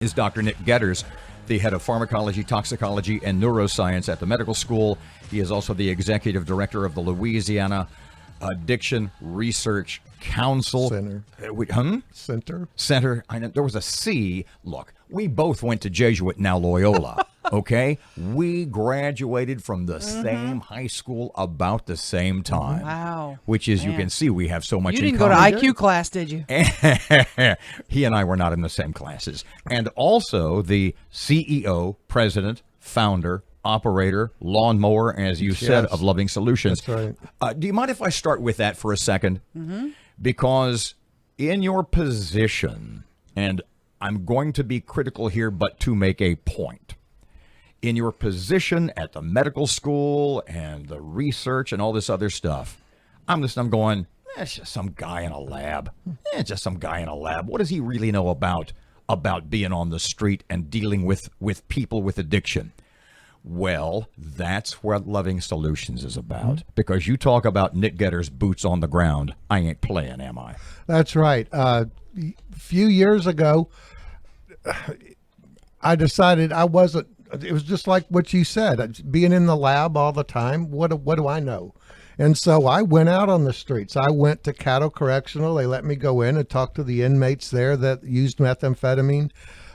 Is Dr. Nick Goeders, the head of pharmacology, toxicology, and neuroscience at the medical school. He is also the executive director of the Louisiana Addiction Research Council. Center. I know there was a C. Look, we both went to Jesuit, now Loyola. Okay? We graduated from the same high school about the same time. Wow. Which is, you can see, we have so much in common. You common. didn't go to IQ class, did you? He and I were not in the same classes. And also the CEO, president, founder, operator, lawnmower, as you said, of Loving Solutions. That's right. Do you mind if I start with that for a second? Mm-hmm. Because in your position, and I'm going to be critical here, but to make a point, in your position at the medical school and the research and all this other stuff, I'm going, it's just some guy in a lab. Just some guy in a lab. What does he really know about being on the street and dealing with people with addiction? Well, that's what Loving Solutions is about. Because you talk about Nick Goeders' boots on the ground. I ain't playing, am I? That's right. A few years ago, I decided I wasn't. It was just like what you said, being in the lab all the time. What do I know? And so I went out on the streets. I went to Cattle Correctional. They let me go in and talk to the inmates there that used methamphetamine.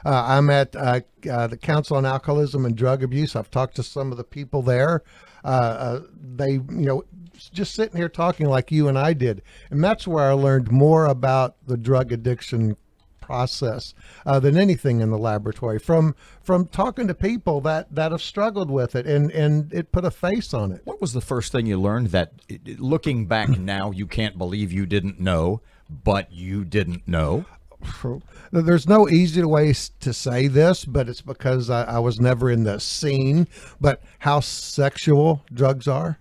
I'm at the Council on Alcoholism and Drug Abuse. I've talked to some of the people there. They, just sitting here talking like you and I did. And that's where I learned more about the drug addiction process than anything in the laboratory, from talking to people that have struggled with it, and it put a face on it. What was the first thing you learned that, looking back now, you can't believe you didn't know, but you didn't know? There's no easy way to say this, but it's because I was never in the scene, but how sexual drugs are.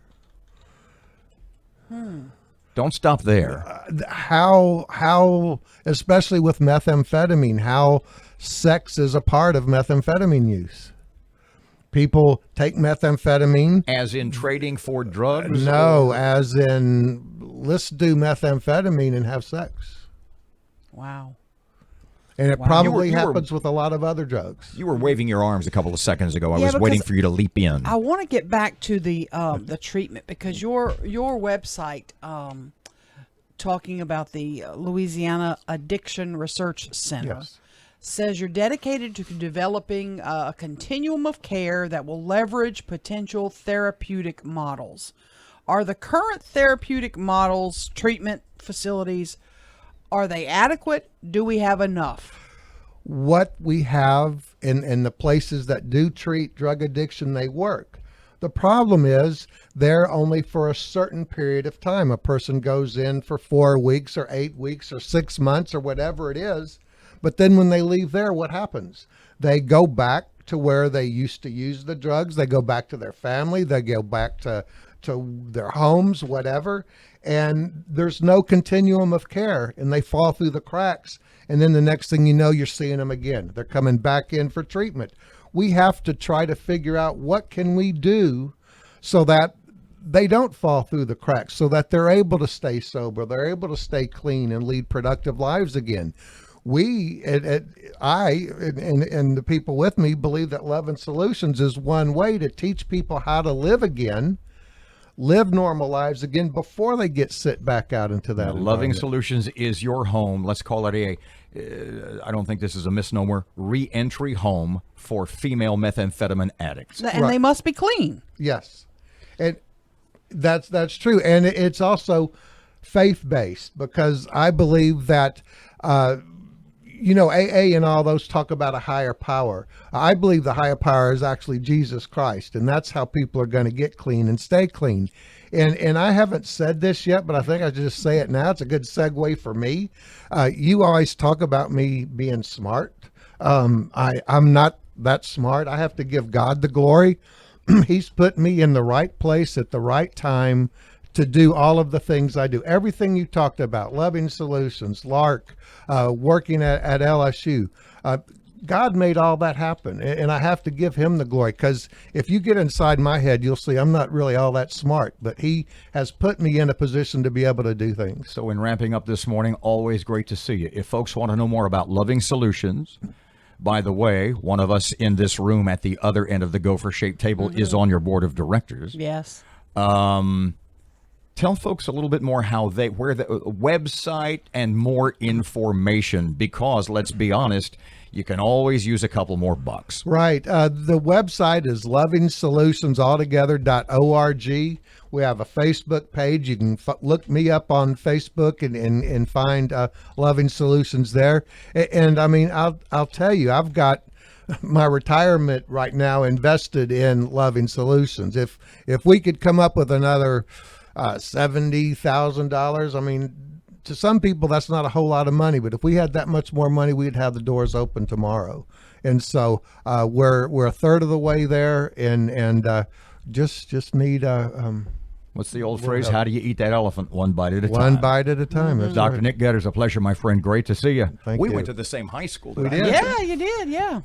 Don't stop there. How, especially with methamphetamine, how sex is a part of methamphetamine use. People take methamphetamine. As in trading for drugs? No, as in, let's do methamphetamine and have sex. Wow. And it probably happens with a lot of other drugs. You were waving your arms a couple of seconds ago. I was waiting for you to leap in. I want to get back to the treatment, because your website, talking about the Louisiana Addiction Research Center, says you're dedicated to developing a continuum of care that will leverage potential therapeutic models. Are the current therapeutic models, treatment facilities, are they adequate? Do we have enough? What we have in the places that do treat drug addiction, they work. The problem is they're only for a certain period of time. A person goes in for 4 weeks or 8 weeks or 6 months or whatever it is. But then when they leave there, what happens? They go back to where they used to use the drugs. They go back to their family. They go back to their homes, whatever. And there's no continuum of care, and they fall through the cracks. And then the next thing you know, you're seeing them again. They're coming back in for treatment. We have to try to figure out what can we do so that they don't fall through the cracks, so that they're able to stay sober, they're able to stay clean and lead productive lives again. I and the people with me believe that Loving Solutions is one way to teach people how to live again, live normal lives again before they get sit back out into that. Loving Solutions is your home. Let's call it I don't think this is a misnomer, Reentry Home for female methamphetamine addicts. And they must be clean. Yes. And that's true. And it's also faith-based, because I believe that, AA and all those talk about a higher power. I believe the higher power is actually Jesus Christ, and that's how people are going to get clean and stay clean. And I haven't said this yet, but I think I just say it now. It's a good segue for me. You always talk about me being smart. I'm not that smart. I have to give God the glory. He's put me in the right place at the right time to do all of the things I do. Everything you talked about, Loving Solutions, Lark, working at LSU. God made all that happen, and I have to give him the glory, because if you get inside my head, you'll see I'm not really all that smart, but he has put me in a position to be able to do things. So in wrapping up this morning, always great to see you. If folks want to know more about Loving Solutions, by the way, one of us in this room at the other end of the gopher-shaped table is on your board of directors. Yes. Tell folks a little bit more where the website and more information, because let's be honest, you can always use a couple more bucks. Right. The website is lovingsolutionsaltogether.org. We have a Facebook page. You can look me up on Facebook and find Loving Solutions there. And I mean, I'll tell you, I've got my retirement right now invested in Loving Solutions. If we could come up with another $70,000, I mean, to some people that's not a whole lot of money, but if we had that much more money, we'd have the doors open tomorrow. And so we're a third of the way there, and just need What's the old phrase? How do you eat that elephant? One bite at a time. one bite at a time. That's Dr. right. Nick Goeders, a pleasure, my friend. Great to see you. Thank we you. went to the same high school. We did I did. mention? Yeah, you did. Yeah.